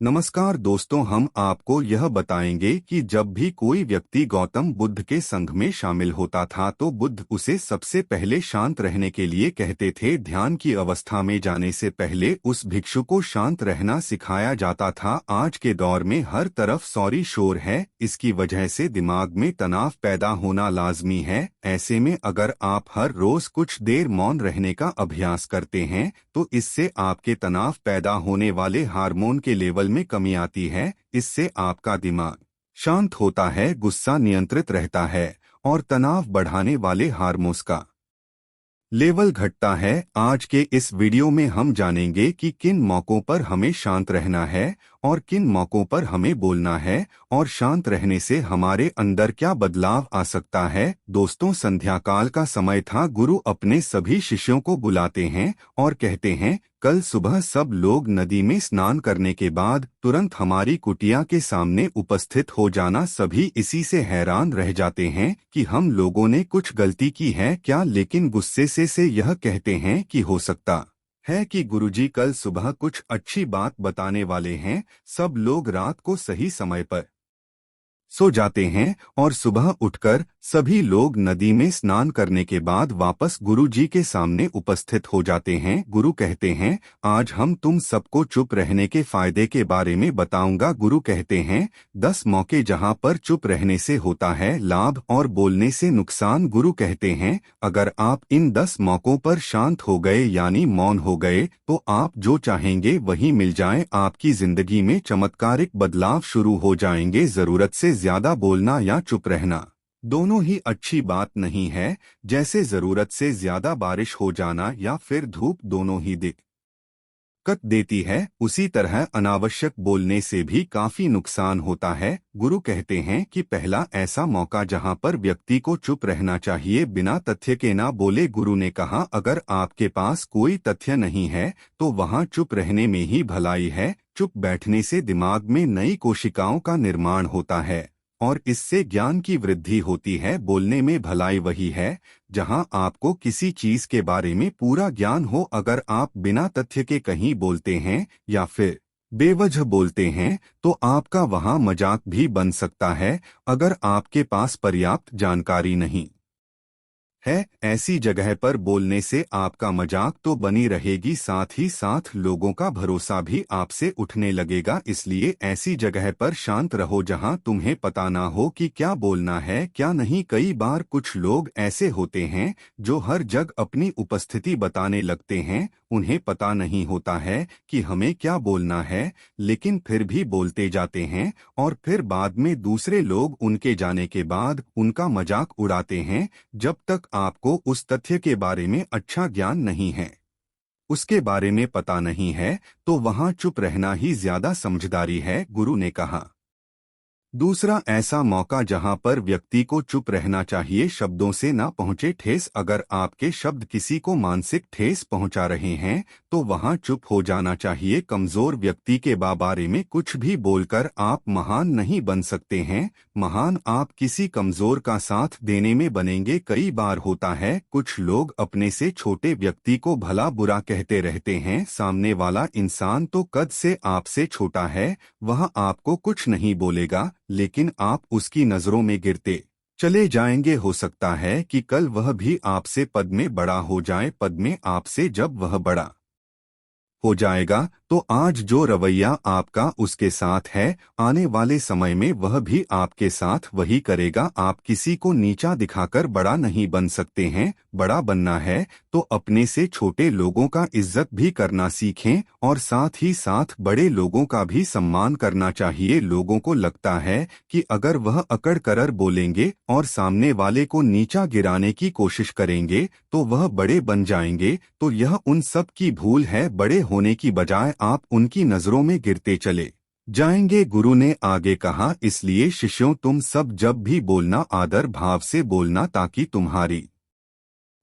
नमस्कार दोस्तों, हम आपको यह बताएंगे कि जब भी कोई व्यक्ति गौतम बुद्ध के संघ में शामिल होता था तो बुद्ध उसे सबसे पहले शांत रहने के लिए कहते थे। ध्यान की अवस्था में जाने से पहले उस भिक्षु को शांत रहना सिखाया जाता था। आज के दौर में हर तरफ सौरी शोर है, इसकी वजह से दिमाग में तनाव पैदा होना लाजमी है। ऐसे में अगर आप हर रोज कुछ देर मौन रहने का अभ्यास करते हैं तो इससे आपके तनाव पैदा होने वाले हार्मोन के लेवल में कमी आती है। इससे आपका दिमाग शांत होता है, गुस्सा नियंत्रित रहता है और तनाव बढ़ाने वाले हार्मोन्स का लेवल घटता है। आज के इस वीडियो में हम जानेंगे कि किन मौकों पर हमें शांत रहना है और किन मौकों पर हमें बोलना है और शांत रहने से हमारे अंदर क्या बदलाव आ सकता है। दोस्तों, संध्या काल का समय था। गुरु अपने सभी शिष्यों को बुलाते हैं और कहते हैं, कल सुबह सब लोग नदी में स्नान करने के बाद तुरंत हमारी कुटिया के सामने उपस्थित हो जाना। सभी इसी से हैरान रह जाते हैं कि हम लोगों ने कुछ गलती की है क्या, लेकिन गुस्से से यह कहते हैं कि हो सकता है कि गुरुजी कल सुबह कुछ अच्छी बात बताने वाले हैं। सब लोग रात को सही समय पर सो जाते हैं और सुबह उठकर सभी लोग नदी में स्नान करने के बाद वापस गुरुजी के सामने उपस्थित हो जाते हैं। गुरु कहते हैं, आज हम तुम सबको चुप रहने के फायदे के बारे में बताऊंगा। गुरु कहते हैं, 10 मौके जहां पर चुप रहने से होता है लाभ और बोलने से नुकसान। गुरु कहते हैं, अगर आप इन 10 मौकों पर शांत हो गए यानी मौन हो गए तो आप जो चाहेंगे वही मिल जाए। आपकी जिंदगी में चमत्कारिक बदलाव शुरू हो जाएंगे। जरूरत से ज्यादा बोलना या चुप रहना दोनों ही अच्छी बात नहीं है। जैसे जरूरत से ज्यादा बारिश हो जाना या फिर धूप, दोनों ही दिक्कत देती है, उसी तरह अनावश्यक बोलने से भी काफी नुकसान होता है। गुरु कहते हैं कि पहला ऐसा मौका जहां पर व्यक्ति को चुप रहना चाहिए, बिना तथ्य के ना बोले। गुरु ने कहा, अगर आपके पास कोई तथ्य नहीं है तो वहां चुप रहने में ही भलाई है। चुप बैठने से दिमाग में नई कोशिकाओं का निर्माण होता है और इससे ज्ञान की वृद्धि होती है। बोलने में भलाई वही है जहां आपको किसी चीज के बारे में पूरा ज्ञान हो। अगर आप बिना तथ्य के कहीं बोलते हैं या फिर बेवजह बोलते हैं तो आपका वहां मजाक भी बन सकता है। अगर आपके पास पर्याप्त जानकारी नहीं है, ऐसी जगह पर बोलने से आपका मजाक तो बनी रहेगी, साथ ही साथ लोगों का भरोसा भी आपसे उठने लगेगा। इसलिए ऐसी जगह पर शांत रहो जहां तुम्हें पता ना हो कि क्या बोलना है क्या नहीं। कई बार कुछ लोग ऐसे होते हैं जो हर जगह अपनी उपस्थिति बताने लगते हैं। उन्हें पता नहीं होता है कि हमें क्या बोलना है, लेकिन फिर भी बोलते जाते हैं और फिर बाद में दूसरे लोग उनके जाने के बाद उनका मजाक उड़ाते हैं। जब तक आपको उस तथ्य के बारे में अच्छा ज्ञान नहीं है, उसके बारे में पता नहीं है, तो वहां चुप रहना ही ज्यादा समझदारी है। गुरु ने कहा, दूसरा ऐसा मौका जहां पर व्यक्ति को चुप रहना चाहिए, शब्दों से ना पहुंचे ठेस। अगर आपके शब्द किसी को मानसिक ठेस पहुंचा रहे हैं तो वहां चुप हो जाना चाहिए। कमजोर व्यक्ति के बारे में कुछ भी बोलकर आप महान नहीं बन सकते हैं। महान आप किसी कमजोर का साथ देने में बनेंगे। कई बार होता है कुछ लोग अपने से छोटे व्यक्ति को भला बुरा कहते रहते हैं। सामने वाला इंसान तो कद से आपसे छोटा है, वह आपको कुछ नहीं बोलेगा, लेकिन आप उसकी नजरों में गिरते चले जाएंगे। हो सकता है कि कल वह भी आपसे पद में बड़ा हो जाए। पद में आपसे जब वह बड़ा हो जाएगा तो आज जो रवैया आपका उसके साथ है, आने वाले समय में वह भी आपके साथ वही करेगा। आप किसी को नीचा दिखाकर बड़ा नहीं बन सकते हैं। बड़ा बनना है तो अपने से छोटे लोगों का इज्जत भी करना सीखें और साथ ही साथ बड़े लोगों का भी सम्मान करना चाहिए। लोगों को लगता है कि अगर वह अकड़ कर बोलेंगे और सामने वाले को नीचा गिराने की कोशिश करेंगे तो वह बड़े बन जाएंगे, तो यह उन सब की भूल है। बड़े होने की बजाय आप उनकी नजरों में गिरते चले जाएंगे। गुरु ने आगे कहा, इसलिए शिष्यों, तुम सब जब भी बोलना आदर भाव से बोलना ताकि तुम्हारी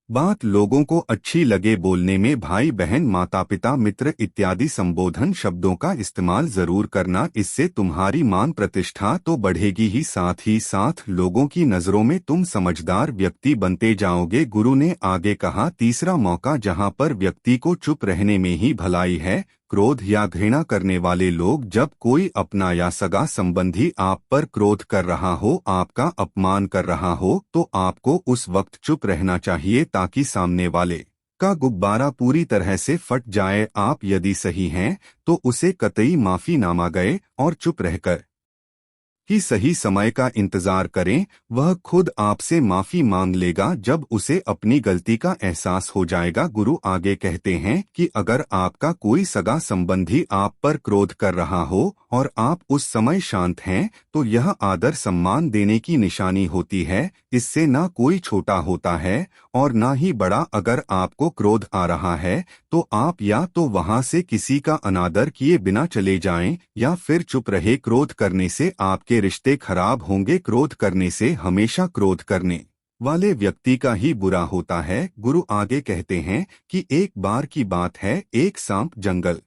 बात लोगों को अच्छी लगे। बोलने में भाई बहन, माता पिता, मित्र इत्यादि संबोधन शब्दों का इस्तेमाल जरूर करना। इससे तुम्हारी मान प्रतिष्ठा तो बढ़ेगी ही साथ लोगों की नजरों में तुम समझदार व्यक्ति बनते जाओगे। गुरु ने आगे कहा, तीसरा मौका जहां पर व्यक्ति को चुप रहने में ही भलाई है, क्रोध या घृणा करने वाले लोग, जब कोई अपना या सगा संबंधी आप पर क्रोध कर रहा हो, आपका अपमान कर रहा हो, तो आपको उस वक्त चुप रहना चाहिए ताकि सामने वाले का गुब्बारा पूरी तरह से फट जाए। आप यदि सही हैं तो उसे कतई माफी ना मांगे और चुप रहकर कि सही समय का इंतजार करें। वह खुद आपसे माफी मांग लेगा जब उसे अपनी गलती का एहसास हो जाएगा। गुरु आगे कहते हैं कि अगर आपका कोई सगा संबंधी आप पर क्रोध कर रहा हो और आप उस समय शांत हैं, तो यह आदर सम्मान देने की निशानी होती है। इससे ना कोई छोटा होता है और ना ही बड़ा। अगर आपको क्रोध आ रहा है तो आप या तो वहां से किसी का अनादर किए बिना चले जाएं या फिर चुप रहे। क्रोध करने से आपके रिश्ते खराब होंगे। क्रोध करने से हमेशा क्रोध करने वाले व्यक्ति का ही बुरा होता है। गुरु आगे कहते हैं कि एक बार की बात है, एक सांप जंगल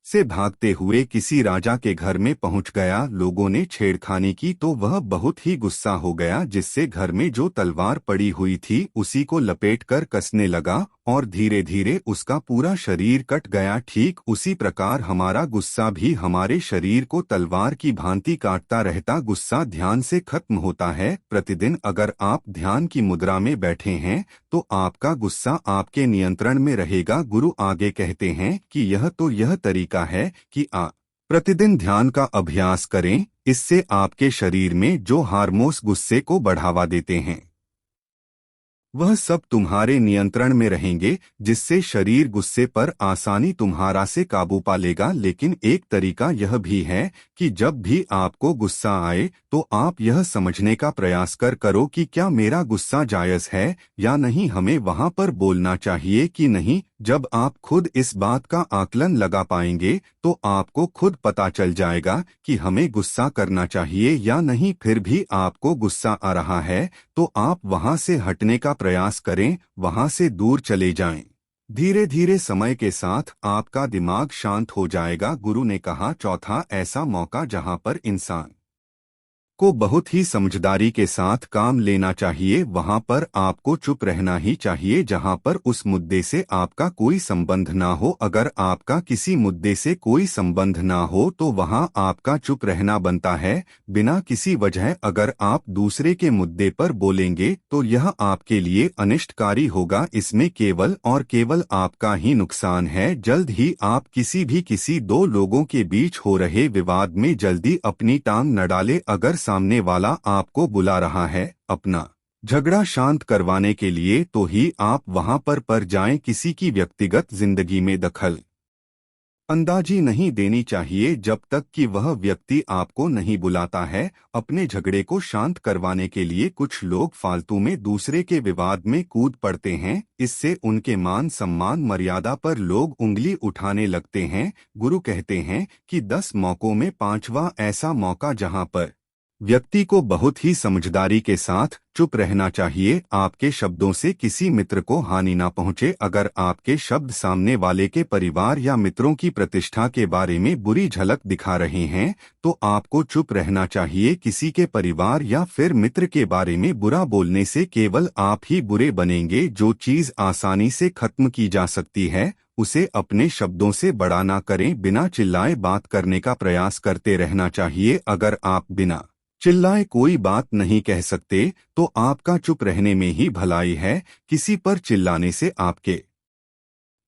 से भागते हुए किसी राजा के घर में पहुंच गया। लोगों ने छेड़खानी की तो वह बहुत ही गुस्सा हो गया, जिससे घर में जो तलवार पड़ी हुई थी उसी को लपेटकर कसने लगा और धीरे धीरे उसका पूरा शरीर कट गया। ठीक उसी प्रकार हमारा गुस्सा भी हमारे शरीर को तलवार की भांति काटता रहता। गुस्सा ध्यान से खत्म होता है। प्रतिदिन अगर आप ध्यान की मुद्रा में बैठे हैं तो आपका गुस्सा आपके नियंत्रण में रहेगा। गुरु आगे कहते हैं कि यह तरीका है कि आप प्रतिदिन ध्यान का अभ्यास करें। इससे आपके शरीर में जो हार्मोन्स गुस्से को बढ़ावा देते हैं वह सब तुम्हारे नियंत्रण में रहेंगे, जिससे शरीर गुस्से पर आसानी तुम्हारा से काबू पा लेगा। लेकिन एक तरीका यह भी है कि जब भी आपको गुस्सा आए तो आप यह समझने का प्रयास करो कि क्या मेरा गुस्सा जायज है या नहीं, हमें वहां पर बोलना चाहिए कि नहीं। जब आप खुद इस बात का आकलन लगा पाएंगे तो आपको खुद पता चल जाएगा कि हमें गुस्सा करना चाहिए या नहीं। फिर भी आपको गुस्सा आ रहा है तो आप वहां से हटने का प्रयास करें, वहां से दूर चले जाएं। धीरे धीरे समय के साथ आपका दिमाग शांत हो जाएगा। गुरु ने कहा, चौथा ऐसा मौका जहां पर इंसान को बहुत ही समझदारी के साथ काम लेना चाहिए, वहां पर आपको चुप रहना ही चाहिए जहां पर उस मुद्दे से आपका कोई संबंध ना हो। अगर आपका किसी मुद्दे से कोई संबंध ना हो तो वहां आपका चुप रहना बनता है, बिना किसी वजह। अगर आप दूसरे के मुद्दे पर बोलेंगे तो यह आपके लिए अनिष्टकारी होगा। इसमें केवल और केवल आपका ही नुकसान है। जल्द ही आप किसी दो लोगों के बीच हो रहे विवाद में जल्दी अपनी टांग न डाले। अगर सामने वाला आपको बुला रहा है अपना झगड़ा शांत करवाने के लिए तो ही आप वहां पर जाएं। किसी की व्यक्तिगत जिंदगी में दखल अंदाजी नहीं देनी चाहिए जब तक कि वह व्यक्ति आपको नहीं बुलाता है अपने झगड़े को शांत करवाने के लिए। कुछ लोग फालतू में दूसरे के विवाद में कूद पड़ते हैं, इससे उनके मान सम्मान मर्यादा पर लोग उंगली उठाने लगते हैं। गुरु कहते हैं कि 10 मौकों में 5वां ऐसा मौका जहां पर व्यक्ति को बहुत ही समझदारी के साथ चुप रहना चाहिए। आपके शब्दों से किसी मित्र को हानि ना पहुंचे। अगर आपके शब्द सामने वाले के परिवार या मित्रों की प्रतिष्ठा के बारे में बुरी झलक दिखा रहे हैं तो आपको चुप रहना चाहिए। किसी के परिवार या फिर मित्र के बारे में बुरा बोलने से केवल आप ही बुरे बनेंगे। जो चीज आसानी से खत्म की जा सकती है उसे अपने शब्दों से बड़ा ना करें। बिना चिल्लाए बात करने का प्रयास करते रहना चाहिए। अगर आप बिना चिल्लाए कोई बात नहीं कह सकते तो आपका चुप रहने में ही भलाई है। किसी पर चिल्लाने से आपके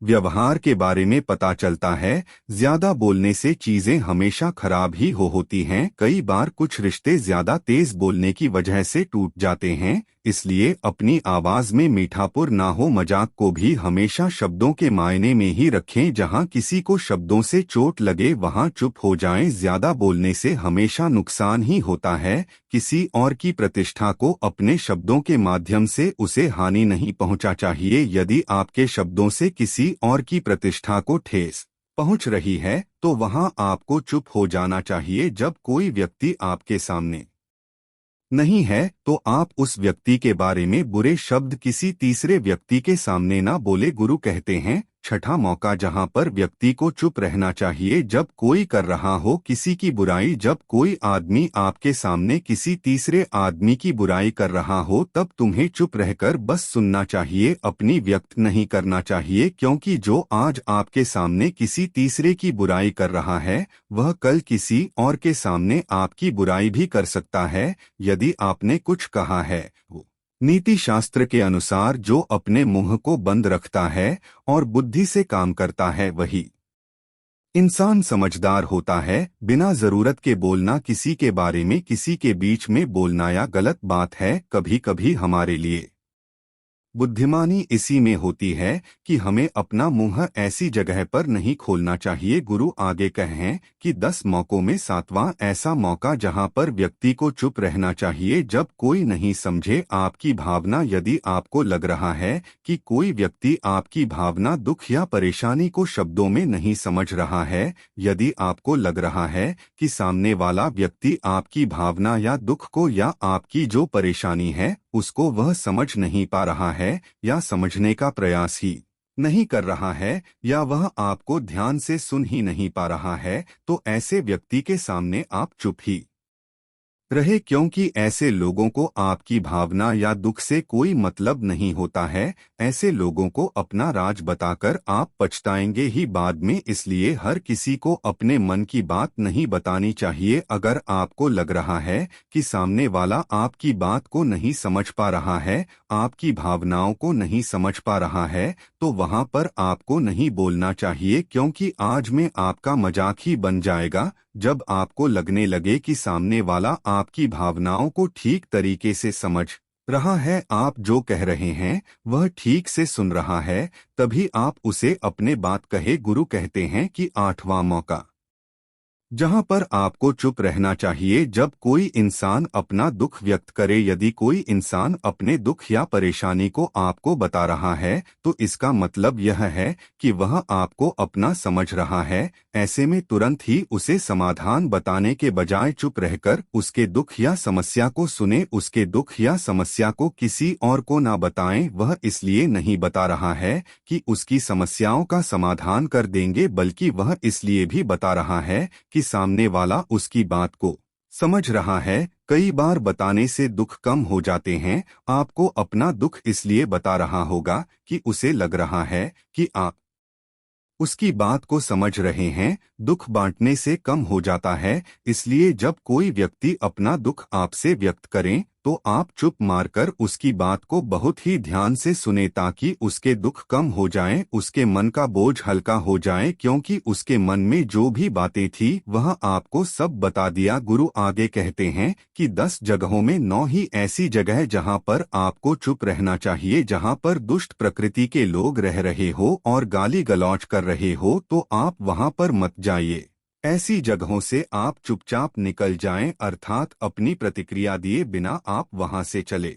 व्यवहार के बारे में पता चलता है। ज्यादा बोलने से चीजें हमेशा खराब ही होती हैं। कई बार कुछ रिश्ते ज्यादा तेज बोलने की वजह से टूट जाते हैं, इसलिए अपनी आवाज में मीठापुर ना हो। मजाक को भी हमेशा शब्दों के मायने में ही रखें। जहां किसी को शब्दों से चोट लगे वहां चुप हो जाएं। ज्यादा बोलने से हमेशा नुकसान ही होता है। किसी और की प्रतिष्ठा को अपने शब्दों के माध्यम से उसे हानि नहीं पहुंचा चाहिए। यदि आपके शब्दों से किसी और की प्रतिष्ठा को ठेस पहुंच रही है तो वहां आपको चुप हो जाना चाहिए। जब कोई व्यक्ति आपके सामने नहीं है तो आप उस व्यक्ति के बारे में बुरे शब्द किसी तीसरे व्यक्ति के सामने ना बोले। गुरु कहते हैं छठा मौका जहां पर व्यक्ति को चुप रहना चाहिए जब कोई कर रहा हो किसी की बुराई। जब कोई आदमी आपके सामने किसी तीसरे आदमी की बुराई कर रहा हो तब तुम्हें चुप रहकर बस सुनना चाहिए, अपनी व्यक्त नहीं करना चाहिए, क्योंकि जो आज आपके सामने किसी तीसरे की बुराई कर रहा है वह कल किसी और के सामने आपकी बुराई भी कर सकता है। यदि आपने कुछ कहा है, नीति शास्त्र के अनुसार जो अपने मुंह को बंद रखता है और बुद्धि से काम करता है वही इंसान समझदार होता है। बिना जरूरत के बोलना, किसी के बारे में किसी के बीच में बोलना या गलत बात है। कभी कभी हमारे लिए बुद्धिमानी इसी में होती है कि हमें अपना मुंह ऐसी जगह पर नहीं खोलना चाहिए। गुरु आगे कहें कि 10 मौकों में 7वां ऐसा मौका जहां पर व्यक्ति को चुप रहना चाहिए जब कोई नहीं समझे आपकी भावना। यदि आपको लग रहा है कि कोई व्यक्ति आपकी भावना, दुख या परेशानी को शब्दों में नहीं समझ रहा है, यदि आपको लग रहा है कि सामने वाला व्यक्ति आपकी भावना या दुख को या आपकी जो परेशानी है उसको वह समझ नहीं पा रहा है या समझने का प्रयास ही नहीं कर रहा है या वह आपको ध्यान से सुन ही नहीं पा रहा है, तो ऐसे व्यक्ति के सामने आप चुप ही रहे, क्योंकि ऐसे लोगों को आपकी भावना या दुख से कोई मतलब नहीं होता है। ऐसे लोगों को अपना राज बताकर आप पछताएंगे ही बाद में। इसलिए हर किसी को अपने मन की बात नहीं बतानी चाहिए। अगर आपको लग रहा है कि सामने वाला आपकी बात को नहीं समझ पा रहा है, आपकी भावनाओं को नहीं समझ पा रहा है, तो वहां पर आपको नहीं बोलना चाहिए, क्योंकि आज में आपका मजाक ही बन जाएगा। जब आपको लगने लगे कि सामने वाला आपकी भावनाओं को ठीक तरीके से समझ रहा है, आप जो कह रहे हैं वह ठीक से सुन रहा है, तभी आप उसे अपने बात कहे। गुरु कहते हैं कि 8वां मौका जहां पर आपको चुप रहना चाहिए जब कोई इंसान अपना दुख व्यक्त करे। यदि कोई इंसान अपने दुख या परेशानी को आपको बता रहा है तो इसका मतलब यह है कि वह आपको अपना समझ रहा है। ऐसे में तुरंत ही उसे समाधान बताने के बजाय चुप रहकर उसके दुख या समस्या को सुने। उसके दुख या समस्या को किसी और को ना बताएं। वह इसलिए नहीं बता रहा है कि उसकी समस्याओं का समाधान कर देंगे, बल्कि वह इसलिए भी बता रहा है कि सामने वाला उसकी बात को समझ रहा है। कई बार बताने से दुख कम हो जाते हैं। आपको अपना दुख इसलिए बता रहा होगा कि उसे लग रहा है कि आप उसकी बात को समझ रहे हैं। दुख बांटने से कम हो जाता है। इसलिए जब कोई व्यक्ति अपना दुख आपसे व्यक्त करें तो आप चुप मारकर उसकी बात को बहुत ही ध्यान से सुने, ताकि उसके दुख कम हो जाएं, उसके मन का बोझ हल्का हो जाए, क्योंकि उसके मन में जो भी बातें थी वह आपको सब बता दिया। गुरु आगे कहते हैं कि 10 जगहों में 9 ही ऐसी जगह जहां पर आपको चुप रहना चाहिए। जहां पर दुष्ट प्रकृति के लोग रह रहे हो और गाली गलौज कर रहे हो तो आप वहां पर मत जाइए। ऐसी जगहों से आप चुपचाप निकल जाएं, अर्थात अपनी प्रतिक्रिया दिए बिना आप वहां से चले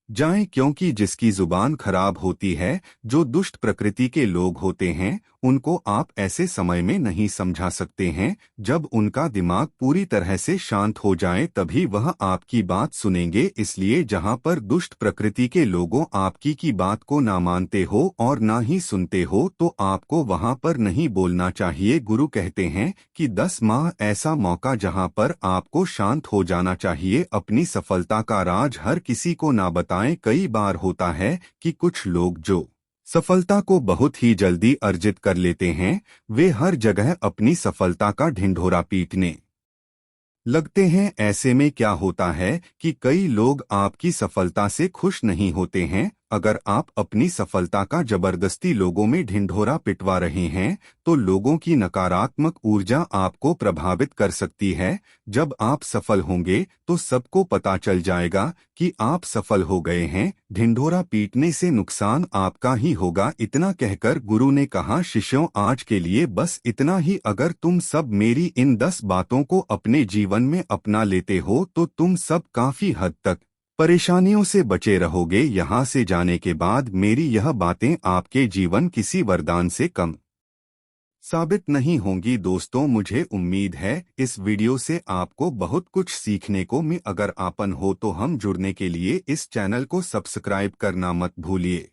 जाएं, क्योंकि जिसकी जुबान खराब होती है, जो दुष्ट प्रकृति के लोग होते हैं, उनको आप ऐसे समय में नहीं समझा सकते हैं। जब उनका दिमाग पूरी तरह से शांत हो जाए तभी वह आपकी बात सुनेंगे। इसलिए जहां पर दुष्ट प्रकृति के लोगों आपकी की बात को ना मानते हो और ना ही सुनते हो तो आपको वहां पर नहीं बोलना चाहिए। गुरु कहते हैं कि 10 माह ऐसा मौका जहां पर आपको शांत हो जाना चाहिए। अपनी सफलता का राज हर किसी को ना बताएं। कई बार होता है कि कुछ लोग जो सफलता को बहुत ही जल्दी अर्जित कर लेते हैं, वे हर जगह अपनी सफलता का ढिंढोरा पीटने लगते हैं। ऐसे में क्या होता है कि कई लोग आपकी सफलता से खुश नहीं होते हैं। अगर आप अपनी सफलता का जबरदस्ती लोगों में ढिंढोरा पिटवा रहे हैं तो लोगों की नकारात्मक ऊर्जा आपको प्रभावित कर सकती है। जब आप सफल होंगे तो सबको पता चल जाएगा कि आप सफल हो गए हैं। ढिंढोरा पीटने से नुकसान आपका ही होगा। इतना कहकर गुरु ने कहा, शिष्यों आज के लिए बस इतना ही। अगर तुम सब मेरी इन 10 बातों को अपने जीवन में अपना लेते हो तो तुम सब काफी हद तक परेशानियों से बचे रहोगे। यहाँ से जाने के बाद मेरी यह बातें आपके जीवन किसी वरदान से कम साबित नहीं होंगी। दोस्तों, मुझे उम्मीद है इस वीडियो से आपको बहुत कुछ सीखने को मिला। अगर आपन हो तो हम जुड़ने के लिए इस चैनल को सब्सक्राइब करना मत भूलिए।